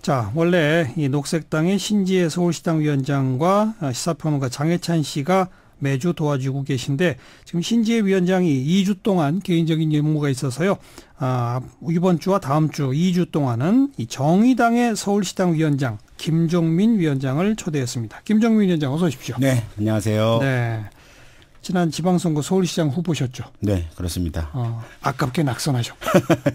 자, 원래 이 녹색당의 신지혜 서울시당 위원장과 시사평론가 장해찬 씨가 매주 도와주고 계신데 지금 신지혜 위원장이 2주 동안 개인적인 임무가 있어서요. 이번 주와 다음 주 2주 동안은 이 정의당의 서울시당 위원장 김종민 위원장을 초대했습니다. 김종민 위원장 어서 오십시오. 네, 안녕하세요. 네. 지난 지방선거 서울시장 후보셨죠? 네, 그렇습니다. 아깝게 낙선하셨고.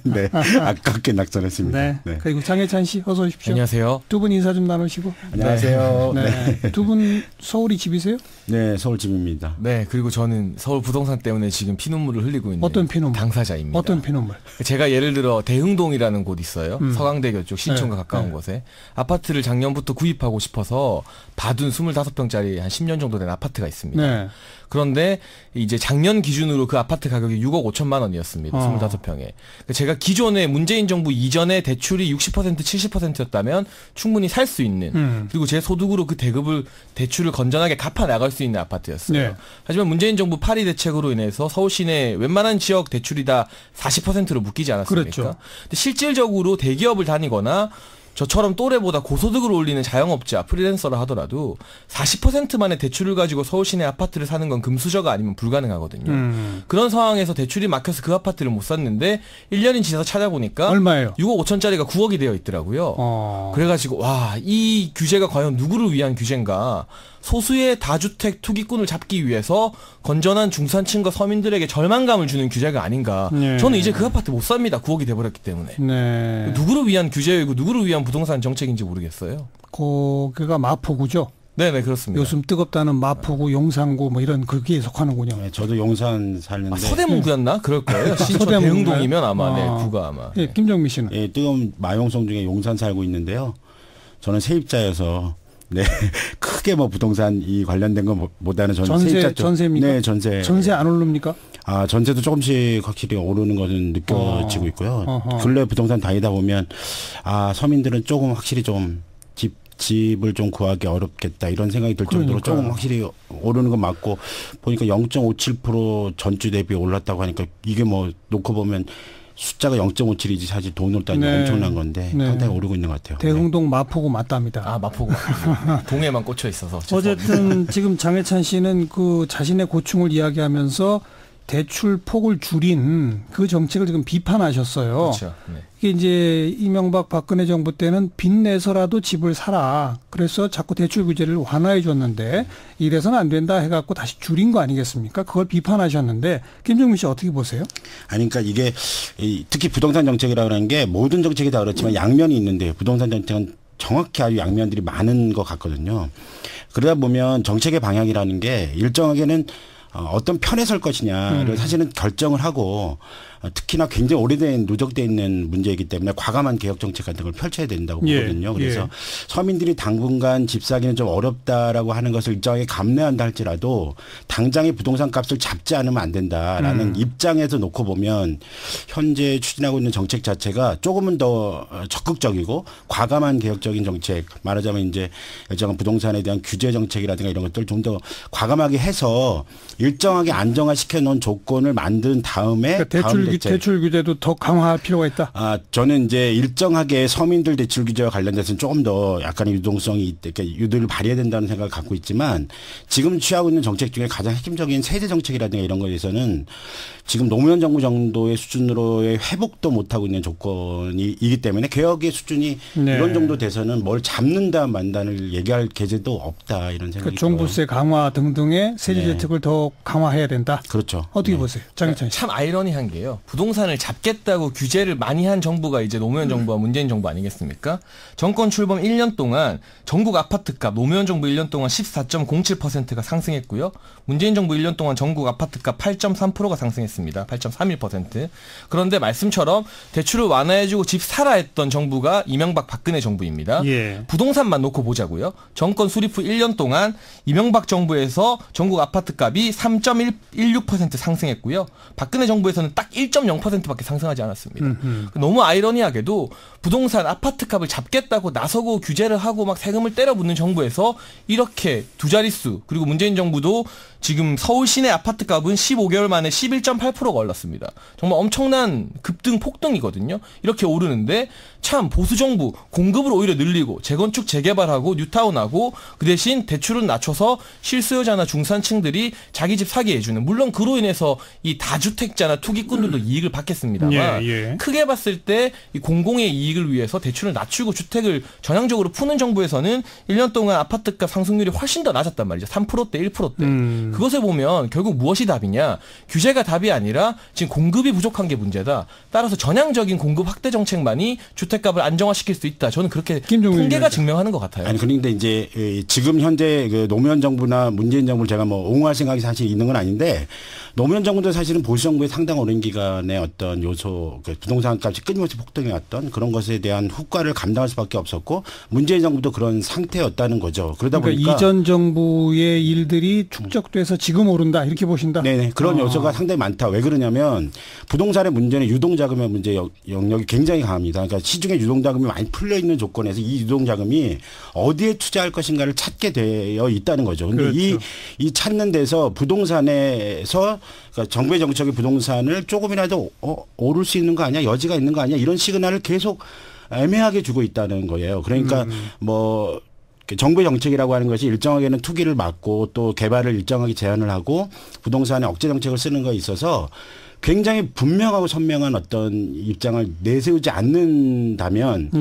네, 아깝게 낙선했습니다. 네. 네. 그리고 장해찬 씨 어서 오십시오. 안녕하세요. 두 분 인사 좀 나누시고. 안녕하세요. 네. 두 분 서울이 집이세요? 네, 서울 집입니다. 네, 그리고 저는 서울 부동산 때문에 지금 피눈물을 흘리고 있는 어떤 피눈물? 당사자입니다. 어떤 피눈물? 제가 예를 들어 대흥동이라는 곳 있어요. 서강대교 쪽 신촌과 네. 가까운 네. 곳에 아파트를 작년부터 구입하고 싶어서 받은 25평짜리 한 10년 정도 된 아파트가 있습니다. 네. 그런데 이제 작년 기준으로 그 아파트 가격이 6억 5천만 원이었습니다. 25평에. 제가 기존에 문재인 정부 이전에 대출이 60% 70%였다면 충분히 살 수 있는 그리고 제 소득으로 그 대출을 건전하게 갚아 나갈 수 있는 아파트였어요. 네. 하지만 문재인 정부 파리 대책으로 인해서 서울 시내 웬만한 지역 대출이 다 40%로 묶이지 않았습니까? 그렇죠. 근데 실질적으로 대기업을 다니거나 저처럼 또래보다 고소득을 올리는 자영업자, 프리랜서라 하더라도 40%만의 대출을 가지고 서울 시내 아파트를 사는 건 금수저가 아니면 불가능하거든요. 그런 상황에서 대출이 막혀서 그 아파트를 못 샀는데 1년이 지나서 찾아보니까 얼마예요? 6억 5천짜리가 9억이 되어 있더라고요. 그래가지고 와, 이 규제가 과연 누구를 위한 규제인가. 소수의 다주택 투기꾼을 잡기 위해서 건전한 중산층과 서민들에게 절망감을 주는 규제가 아닌가. 네. 저는 이제 그 아파트 못 삽니다. 9억이 돼버렸기 때문에. 네. 누구를 위한 규제이고 누구를 위한 부동산 정책인지 모르겠어요. 거기가 마포구죠? 네네, 그렇습니다. 요즘 뜨겁다는 마포구, 용산구 뭐 이런 거기에 속하는군요. 네, 저도 용산 살는데. 서대문구였나? 그럴 거예요. 신촌 대흥동이면 아마 네, 구가 아마. 네, 김정민 씨는? 예, 뜨거운 마용성 중에 용산 살고 있는데요. 저는 세입자여서 네, 크게 뭐 부동산 이 관련된 것보다는 저는 세입자 쪽. 전세입니까? 네, 전세. 전세 안 오릅니까? 전세도 조금씩 확실히 오르는 것은 느껴지고 있고요. 근래 부동산 다니다 보면 서민들은 조금 확실히 좀 집을 좀 구하기 어렵겠다 이런 생각이 들 정도로 조금 확실히 오르는 건 맞고 보니까 0.57% 전주 대비 올랐다고 하니까 이게 뭐 놓고 보면 숫자가 0.57이지 사실 돈으로 따지면 네. 엄청난 건데 네. 상당히 오르고 있는 것 같아요. 대흥동 마포구 맞답니다. 마포구. 동에만 꽂혀 있어서. 어쨌든 지금 장해찬 씨는 그 자신의 고충을 이야기하면서 대출 폭을 줄인 그 정책을 지금 비판하셨어요. 그렇죠. 네. 이게 이제 이명박 박근혜 정부 때는 빚내서라도 집을 사라. 그래서 자꾸 대출 규제를 완화해 줬는데 이래서는 안 된다 해갖고 다시 줄인 거 아니겠습니까? 그걸 비판하셨는데 김정민 씨 어떻게 보세요? 그러니까 이게 특히 부동산 정책이라고 하는 게 모든 정책이 다 그렇지만 양면이 있는데 부동산 정책은 정확히 아주 양면들이 많은 것 같거든요. 그러다 보면 정책의 방향이라는 게 일정하게는 어떤 편에 설 것이냐를 사실은 결정을 하고 특히나 굉장히 오래된 누적되어 있는 문제이기 때문에 과감한 개혁 정책 같은 걸 펼쳐야 된다고 보거든요. 그래서 서민들이 당분간 집 사기는 좀 어렵다라고 하는 것을 일정하게 감내한다 할지라도 당장의 부동산 값을 잡지 않으면 안 된다라는 입장에서 놓고 보면 현재 추진하고 있는 정책 자체가 조금은 더 적극적이고 과감한 개혁적인 정책, 말하자면 이제 일정한 부동산에 대한 규제 정책이라든가 이런 것들 좀 더 과감하게 해서 일정하게 안정화시켜 놓은 조건을 만든 다음에 그러니까 대출 규제도 더 강화할 필요가 있다. 저는 이제 일정하게 서민들 대출 규제와 관련돼서는 조금 더 약간의 유동성이 그러니까 유도를 발휘해야 된다는 생각을 갖고 있지만 지금 취하고 있는 정책 중에 가장 핵심적인 세제 정책이라든가 이런 것에서는 지금 노무현 정부 정도의 수준으로의 회복도 못하고 있는 조건이기 때문에 개혁의 수준이 이런 정도 돼서는 뭘 잡는다 만다를 얘기할 계제도 없다 이런 생각이 들어요. 종부세 강화 등등의 세제 대책을 더 강화해야 된다. 그렇죠. 어떻게 보세요? 장해찬 씨. 참 아이러니한 게요. 부동산을 잡겠다고 규제를 많이 한 정부가 이제 노무현 정부와 문재인 정부 아니겠습니까? 정권 출범 1년 동안 전국 아파트값 노무현 정부 1년 동안 14.07%가 상승했고요. 문재인 정부 1년 동안 전국 아파트값 8.3%가 상승했습니다. 8.31%. 그런데 말씀처럼 대출을 완화해주고 집 사라 했던 정부가 이명박 박근혜 정부입니다. 부동산만 놓고 보자고요. 정권 수립 후 1년 동안 이명박 정부에서 전국 아파트값이 3.16% 상승했고요. 박근혜 정부에서는 딱 1.0%밖에 상승하지 않았습니다. 너무 아이러니하게도 부동산 아파트값을 잡겠다고 나서고 규제를 하고 막 세금을 때려붓는 정부에서 이렇게 두 자릿수 그리고 문재인 정부도 지금 서울 시내 아파트값은 15개월 만에 11.8%가 올랐습니다. 정말 엄청난 급등 폭등이거든요. 이렇게 오르는데 참 보수 정부 공급을 오히려 늘리고 재건축 재개발하고 뉴타운하고 그 대신 대출은 낮춰서 실수요자나 중산층들이 자기 집 사게 해주는, 물론 그로 인해서 이 다주택자나 투기꾼들도 이익을 받겠습니다만 크게 봤을 때 이 공공의 이익을 위해서 대출을 낮추고 주택을 전향적으로 푸는 정부에서는 1년 동안 아파트값 상승률이 훨씬 더 낮았단 말이죠. 3%대 1%대. 그것을 보면 결국 무엇이 답이냐, 규제가 답이 아니라 지금 공급이 부족한 게 문제다. 따라서 전향적인 공급 확대 정책만이 주택값을 안정화시킬 수 있다. 저는 그렇게 통계가 증명하는 것 같아요. 아니 그런데 이제 지금 현재 그 노무현 정부나 문재인 정부를 제가 뭐 옹호할 생각이 사실 있는 건 아닌데, 노무현 정부도 사실은 보수 정부의 상당 오랜 기간의 어떤 요소, 그 부동산 값이 끊임없이 폭등해 왔던 그런 것에 대한 후과를 감당할 수밖에 없었고, 문재인 정부도 그런 상태였다는 거죠. 그러다 보니까 이전 정부의 일들이 축적돼서 지금 오른다 이렇게 보신다. 네네, 그런 요소가 상당히 많다. 왜 그러냐면 부동산의 문제는 유동자금의 문제 영역이 굉장히 강합니다. 그러니까 시중에 유동자금이 많이 풀려 있는 조건에서 이 유동자금이 어디에 투자할 것인가를 찾게 되어 있다는 거죠. 그런데 그렇죠. 이 찾는 데서 부동산에서, 그러니까 정부의 정책이 부동산을 조금이라도 오를 수 있는 거 아니야, 여지가 있는 거 아니야, 이런 시그널을 계속 애매하게 주고 있다는 거예요. 그러니까 뭐 정부의 정책이라고 하는 것이 일정하게는 투기를 막고 또 개발을 일정하게 제한을 하고 부동산에 억제 정책을 쓰는 거에 있어서 굉장히 분명하고 선명한 어떤 입장을 내세우지 않는다면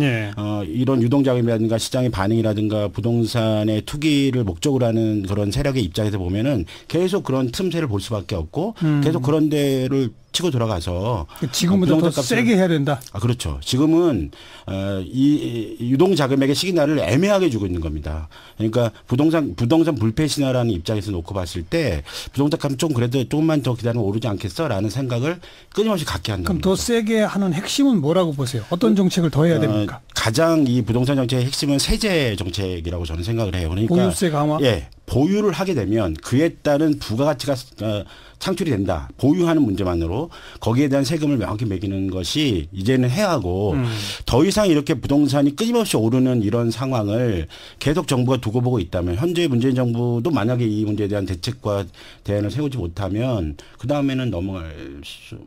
이런 유동자금이라든가 시장의 반응이라든가 부동산의 투기를 목적으로 하는 그런 세력의 입장에서 보면은 계속 그런 틈새를 볼 수밖에 없고 계속 그런 데를 치고 돌아가서 지금보다 더 세게 해야 된다. 그렇죠. 지금은 이 유동자금에게 시그널을 애매하게 주고 있는 겁니다. 그러니까 부동산 불패 신화라는 입장에서 놓고 봤을 때 부동산 값은 좀 그래도 조금만 더 기다리면 오르지 않겠어라는 생각을 끊임없이 갖게 한다. 그럼 더 세게 하는 핵심은 뭐라고 보세요? 어떤 정책을 더 해야 됩니까? 가장 이 부동산 정책의 핵심은 세제 정책이라고 저는 생각을 해요. 그러니까 보유세 강화. 예, 보유를 하게 되면 그에 따른 부가가치가 창출이 된다. 보유하는 문제만으로 거기에 대한 세금을 명확히 매기는 것이 이제는 해야 하고 더 이상 이렇게 부동산이 끊임없이 오르는 이런 상황을 계속 정부가 두고 보고 있다면, 현재 문재인 정부도 만약에 이 문제에 대한 대책과 대안을 세우지 못하면 그 다음에는 넘어갈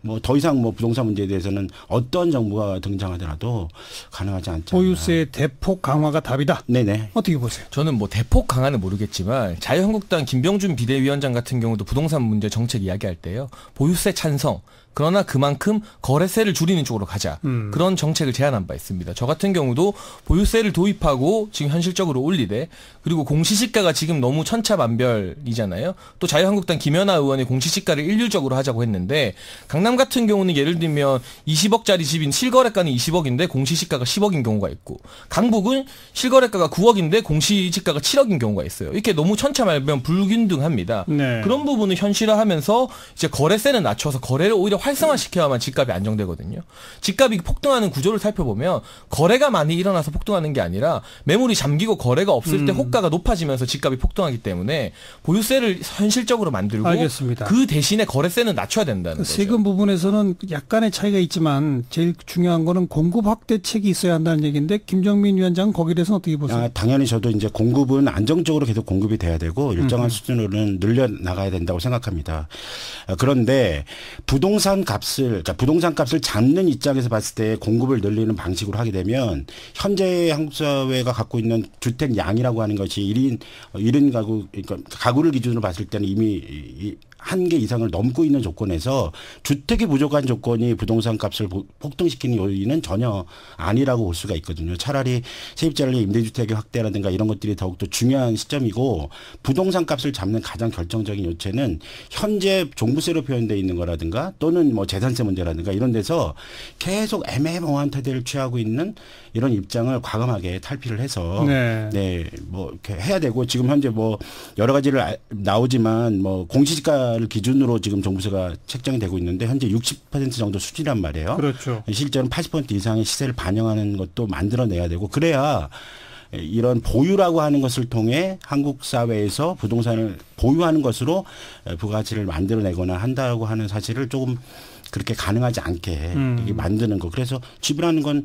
뭐 더 이상 뭐 부동산 문제에 대해서는 어떤 정부가 등장하더라도 가능하지 않지 않나. 보유세 대폭 강화가 답이다. 네네. 어떻게 보세요? 저는 뭐 대폭 강화는 모르겠지만 자유한국당 김병준 비대위원장 같은 경우도 부동산 문제 정책 이야기할 때요, 보유세 찬성, 그러나 그만큼 거래세를 줄이는 쪽으로 가자, 그런 정책을 제안한 바 있습니다. 저 같은 경우도 보유세를 도입하고 지금 현실적으로 올리되, 그리고 공시지가가 지금 너무 천차만별이잖아요. 또 자유한국당 김연아 의원이 공시지가를 일률적으로 하자고 했는데, 강남 같은 경우는 예를 들면 20억짜리 집인 실거래가는 20억인데 공시지가가 10억인 경우가 있고, 강북은 실거래가가 9억인데 공시지가가 7억인 경우가 있어요. 이렇게 너무 천차만별 불균등합니다. 그런 부분을 현실화하면서 이제 거래세는 낮춰서 거래를 오히려 활성화시켜야만 집값이 안정되거든요. 집값이 폭등하는 구조를 살펴보면 거래가 많이 일어나서 폭등하는 게 아니라 매물이 잠기고 거래가 없을 때 호가가 높아지면서 집값이 폭등하기 때문에 보유세를 현실적으로 만들고, 알겠습니다. 그 대신에 거래세는 낮춰야 된다는 거죠. 세금 부분에서는 약간의 차이가 있지만 제일 중요한 거는 공급 확대책이 있어야 한다는 얘기인데, 김정민 위원장은 거기에 대해서는 어떻게 보세요? 당연히 저도 이제 공급은 안정적으로 계속 공급이 돼야 되고 일정한 수준으로는 늘려나가야 된다고 생각합니다. 그런데 부동산 값을 잡는 입장에서 봤을 때 공급을 늘리는 방식으로 하게 되면 현재 한국 사회가 갖고 있는 주택 양이라고 하는 것이 1인 가구, 그러니까 가구를 기준으로 봤을 때는 이미 한개 이상을 넘고 있는 조건에서 주택이 부족한 조건이 부동산 값을 폭등시키는 요인은 전혀 아니라고 볼 수가 있거든요. 차라리 세입자를 위해 임대주택의 확대라든가 이런 것들이 더욱더 중요한 시점이고, 부동산 값을 잡는 가장 결정적인 요체는 현재 종부세로 표현되어 있는 거라든가 또는 뭐 재산세 문제라든가 이런 데서 계속 애매모호한 태도를 취하고 있는 이런 입장을 과감하게 탈피를 해서 뭐 이렇게 해야 되고, 지금 현재 뭐 여러 가지를 나오지만 뭐 공시지가를 기준으로 지금 종부세가 책정이 되고 있는데 현재 60% 정도 수준이란 말이에요. 그렇죠. 실제로는 80% 이상의 시세를 반영하는 것도 만들어내야 되고, 그래야 이런 보유라고 하는 것을 통해 한국 사회에서 부동산을 보유하는 것으로 부가가치를 만들어내거나 한다고 하는 사실을 조금 그렇게 가능하지 않게 이게 만드는 거. 그래서 집이라는 건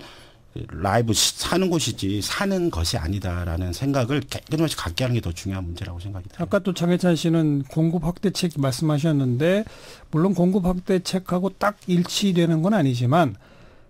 라이브 사는 곳이지 사는 것이 아니다라는 생각을 끊임없이 갖게 하는 게 더 중요한 문제라고 생각이 듭니다. 아까 또 장해찬 씨는 공급 확대책 말씀하셨는데, 물론 공급 확대책하고 딱 일치되는 건 아니지만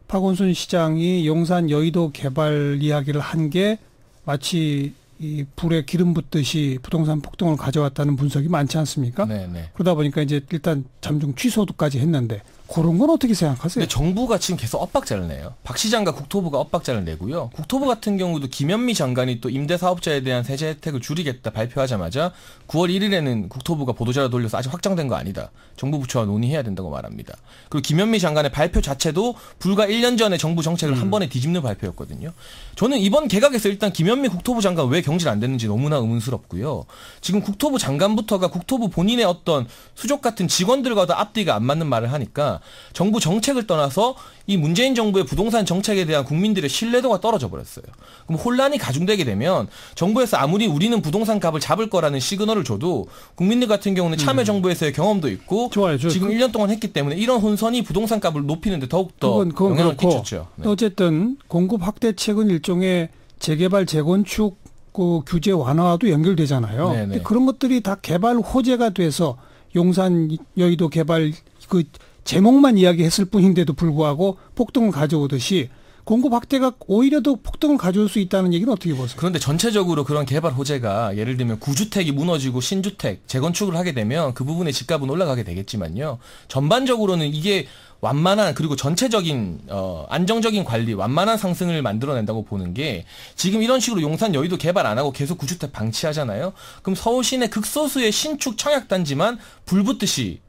박원순 시장이 용산 여의도 개발 이야기를 한 게 마치 이 불에 기름 붓듯이 부동산 폭등을 가져왔다는 분석이 많지 않습니까? 네네. 그러다 보니까 이제 일단 잠정 취소도까지 했는데 그런 건 어떻게 생각하세요? 근데 정부가 지금 계속 엇박자를 내요. 박 시장과 국토부가 엇박자를 내고요. 국토부 같은 경우도 김현미 장관이 또 임대사업자에 대한 세제 혜택을 줄이겠다 발표하자마자 9월 1일에는 국토부가 보도자료 돌려서 아직 확정된 거 아니다. 정부 부처와 논의해야 된다고 말합니다. 그리고 김현미 장관의 발표 자체도 불과 1년 전에 정부 정책을 한 번에 뒤집는 발표였거든요. 저는 이번 개각에서 일단 김현미 국토부 장관 왜 경질 안 됐는지 너무나 의문스럽고요. 지금 국토부 장관부터가 국토부 본인의 어떤 수족 같은 직원들과도 앞뒤가 안 맞는 말을 하니까 정부 정책을 떠나서 이 문재인 정부의 부동산 정책에 대한 국민들의 신뢰도가 떨어져 버렸어요. 그럼 혼란이 가중되게 되면 정부에서 아무리 우리는 부동산 값을 잡을 거라는 시그널을 줘도 국민들 같은 경우는 참여정부에서의 경험도 있고 좋아요. 지금 1년 동안 했기 때문에 이런 혼선이 부동산 값을 높이는데 더욱더 그건 영향을 그렇고, 끼쳤죠. 네. 어쨌든 공급 확대책은 일종의 재개발 재건축 그 규제 완화와도 연결되잖아요. 네네. 근데 그런 것들이 다 개발 호재가 돼서 용산 여의도 개발 그 제목만 이야기했을 뿐인데도 불구하고 폭등을 가져오듯이 공급 확대가 오히려 더 폭등을 가져올 수 있다는 얘기는 어떻게 보세요? 그런데 전체적으로 그런 개발 호재가 예를 들면 구주택이 무너지고 신주택 재건축을 하게 되면 그 부분의 집값은 올라가게 되겠지만요. 전반적으로는 이게 완만한 그리고 전체적인 안정적인 관리 완만한 상승을 만들어낸다고 보는 게 지금 이런 식으로 용산 여의도 개발 안 하고 계속 구주택 방치하잖아요. 그럼 서울 시내 극소수의 신축 청약단지만 불붙듯이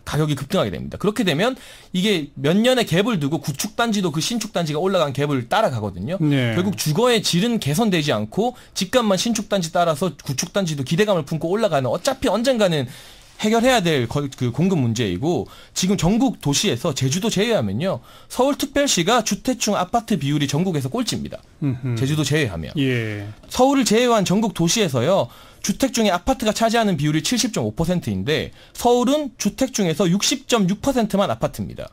가격이 급등하게 됩니다. 그렇게 되면 이게 몇 년의 갭을 두고 구축단지도 그 신축단지가 올라간 갭을 따라가거든요. 네. 결국 주거의 질은 개선되지 않고 집값만 신축단지 따라서 구축단지도 기대감을 품고 올라가는 어차피 언젠가는 해결해야 될 그 공급 문제이고 지금 전국 도시에서 제주도 제외하면요. 서울특별시가 주택중 아파트 비율이 전국에서 꼴찌입니다. 제주도 제외하면. 예. 서울을 제외한 전국 도시에서요. 주택 중에 아파트가 차지하는 비율이 70.5%인데 서울은 주택 중에서 60.6%만 아파트입니다.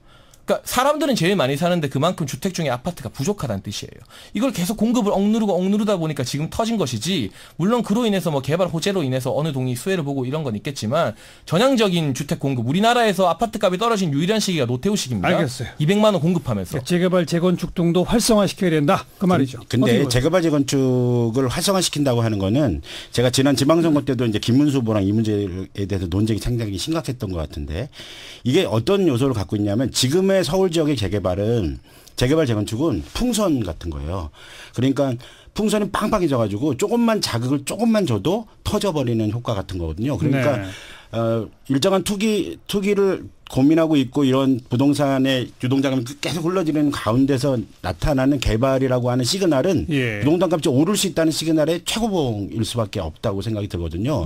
그러니까 사람들은 제일 많이 사는데 그만큼 주택 중에 아파트가 부족하다는 뜻이에요. 이걸 계속 공급을 억누르다 보니까 지금 터진 것이지 물론 그로 인해서 뭐 개발 호재로 인해서 어느 동이 수혜를 보고 이런 건 있겠지만 전향적인 주택 공급 우리나라에서 아파트 값이 떨어진 유일한 시기가 노태우 시기입니다. 알겠어요. 200만 원 공급하면서. 재개발 재건축 등도 활성화시켜야 된다. 그 말이죠. 근데 재개발 재건축을 활성화시킨다고 하는 거는 제가 지난 지방선거 때도 이제 김문수 후보랑 이 문제에 대해서 논쟁이 상당히 심각했던 것 같은데 이게 어떤 요소를 갖고 있냐면 지금의 서울 지역의 재개발 재건축은 풍선 같은 거예요. 그러니까 풍선이 빵빵해져가지고 조금만 자극을 조금만 줘도 터져버리는 효과 같은 거거든요. 그러니까 네. 일정한 투기를 고민하고 있고 이런 부동산의 유동자금이 계속 흘러지는 가운데서 나타나는 개발이라고 하는 시그널은 예. 부동산 값이 오를 수 있다는 시그널의 최고봉일 수밖에 없다고 생각이 들거든요.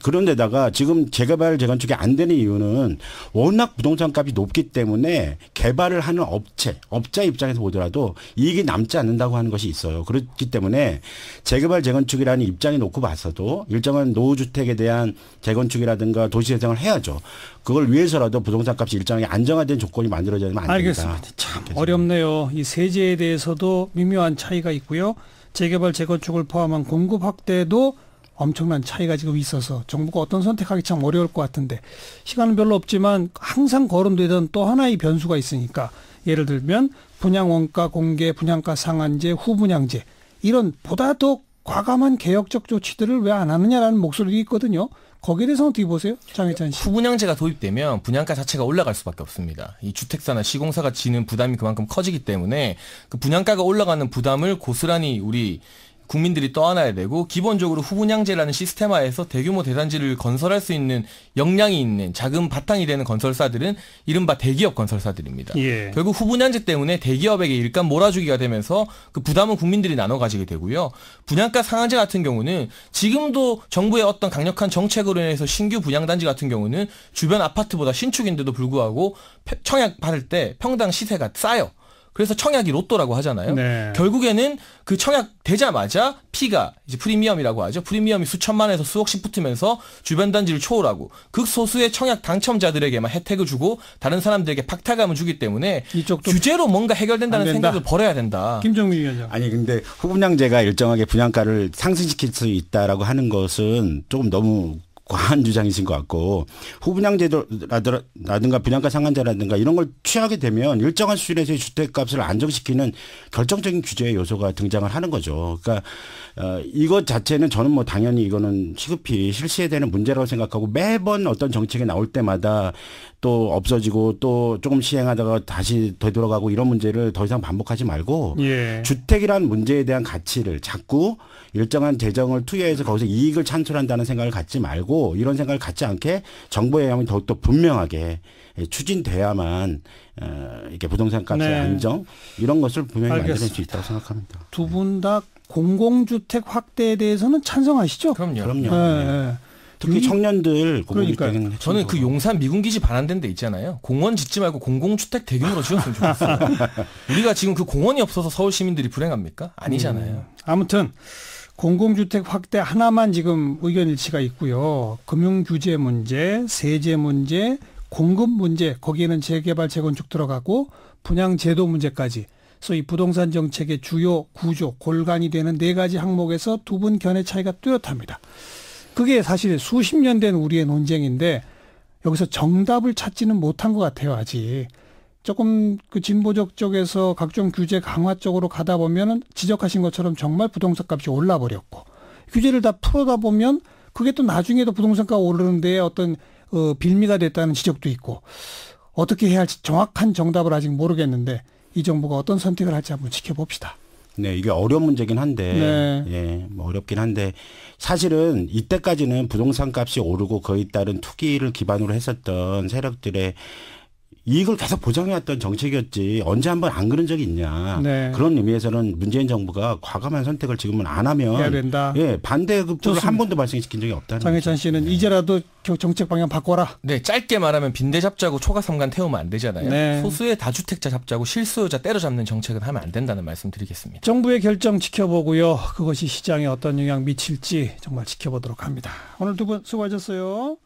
그런데다가 지금 재개발 재건축이 안 되는 이유는 워낙 부동산 값이 높기 때문에 개발을 하는 업자 입장에서 보더라도 이익이 남지 않는다고 하는 것이 있어요. 그렇기 때문에 재개발 재건축이라는 입장에 놓고 봤어도 일정한 노후주택에 대한 재건축이라든가 도시재생을 해야죠. 그걸 위해서라도 부동산 값이 일정하게 안정화된 조건이 만들어져야만 안 됩니다. 알겠습니다. 참 어렵네요. 이 세제에 대해서도 미묘한 차이가 있고요. 재개발 재건축을 포함한 공급 확대도 엄청난 차이가 지금 있어서 정부가 어떤 선택하기 참 어려울 것 같은데 시간은 별로 없지만 항상 거론되던 또 하나의 변수가 있으니까 예를 들면 분양원가 공개, 분양가 상한제, 후분양제 이런 보다 더 과감한 개혁적 조치들을 왜 안 하느냐라는 목소리가 있거든요. 거기에 대해서는 어떻게 보세요? 장혜찬 씨. 후분양제가 도입되면 분양가 자체가 올라갈 수밖에 없습니다. 이 주택사나 시공사가 지는 부담이 그만큼 커지기 때문에 그 분양가가 올라가는 부담을 고스란히 우리 국민들이 떠안아야 되고 기본적으로 후분양제라는 시스템화에서 대규모 대단지를 건설할 수 있는 역량이 있는 자금 바탕이 되는 건설사들은 이른바 대기업 건설사들입니다. 예. 결국 후분양제 때문에 대기업에게 일감 몰아주기가 되면서 그 부담은 국민들이 나눠 가지게 되고요. 분양가 상한제 같은 경우는 지금도 정부의 어떤 강력한 정책으로 인해서 신규 분양단지 같은 경우는 주변 아파트보다 신축인데도 불구하고 청약 받을 때 평당 시세가 싸요. 그래서 청약이 로또라고 하잖아요. 네. 결국에는 그 청약 되자마자 피가 이제 프리미엄이라고 하죠. 프리미엄이 수천만에서 수억씩 붙으면서 주변 단지를 초월하고 극소수의 청약 당첨자들에게만 혜택을 주고 다른 사람들에게 박탈감을 주기 때문에 이쪽도 규제로 뭔가 해결된다는 안 된다. 생각을 버려야 된다. 김정민 위원장. 아니 근데 후분양제가 일정하게 분양가를 상승시킬 수 있다라고 하는 것은 조금 너무 과한 주장이신 것 같고 후분양제도라든가 분양가 상한제라든가 이런 걸 취하게 되면 일정한 수준에서의 주택값을 안정시키는 결정적인 규제의 요소가 등장을 하는 거죠. 그러니까 이것 자체는 저는 뭐 당연히 이거는 시급히 실시해야 되는 문제라고 생각하고 매번 어떤 정책이 나올 때마다 또 없어지고 또 조금 시행하다가 다시 되돌아가고 이런 문제를 더 이상 반복하지 말고 예. 주택이란 문제에 대한 가치를 자꾸 일정한 재정을 투여해서 거기서 이익을 창출한다는 생각을 갖지 말고 이런 생각을 갖지 않게 정부의 영향이 더욱더 분명하게 추진돼야만 이렇게 부동산 값의 네. 안정 이런 것을 분명히 알겠습니다. 만들 수 있다고 생각합니다. 두 분 다 공공주택 확대에 대해서는 찬성하시죠? 그럼요. 그럼요. 네. 네. 특히 청년들 공공주택은 저는 그 용산 미군기지 반환된 데 있잖아요. 공원 짓지 말고 공공주택 대규모로 지었으면 좋겠어요. 우리가 지금 그 공원이 없어서 서울 시민들이 불행합니까? 아니잖아요. 아무튼 공공주택 확대 하나만 지금 의견 일치가 있고요. 금융규제 문제, 세제 문제, 공급 문제, 거기에는 재개발, 재건축 들어가고 분양제도 문제까지. 그래서 이 부동산 정책의 주요 구조, 골간이 되는 4가지 항목에서 두 분 견해 차이가 뚜렷합니다. 그게 사실 수십 년 된 우리의 논쟁인데 여기서 정답을 찾지는 못한 것 같아요, 아직. 조금 그 진보적 쪽에서 각종 규제 강화 쪽으로 가다 보면은 지적하신 것처럼 정말 부동산 값이 올라 버렸고 규제를 다 풀어다 보면 그게 또 나중에도 부동산 값 오르는 데에 어떤 빌미가 됐다는 지적도 있고 어떻게 해야 할지 정확한 정답을 아직 모르겠는데 이 정부가 어떤 선택을 할지 한번 지켜봅시다. 네, 이게 어려운 문제긴 한데, 네. 예, 뭐 어렵긴 한데, 사실은 이때까지는 부동산 값이 오르고 그에 따른 투기를 기반으로 했었던 세력들의 이익을 계속 보장해왔던 정책이었지 언제 한번 안 그런 적이 있냐. 네. 그런 의미에서는 문재인 정부가 과감한 선택을 지금은 안 하면 해야 된다. 예, 반대급부를 좋습니다. 한 번도 발생시킨 적이 없다는 장혜찬 거죠. 씨는 이제라도 정책 방향 바꿔라. 네, 짧게 말하면 빈대 잡자고 초가삼간 태우면 안 되잖아요. 네. 소수의 다주택자 잡자고 실수요자 때려잡는 정책은 하면 안 된다는 말씀 드리겠습니다. 정부의 결정 지켜보고요. 그것이 시장에 어떤 영향 미칠지 정말 지켜보도록 합니다. 오늘 두 분 수고하셨어요.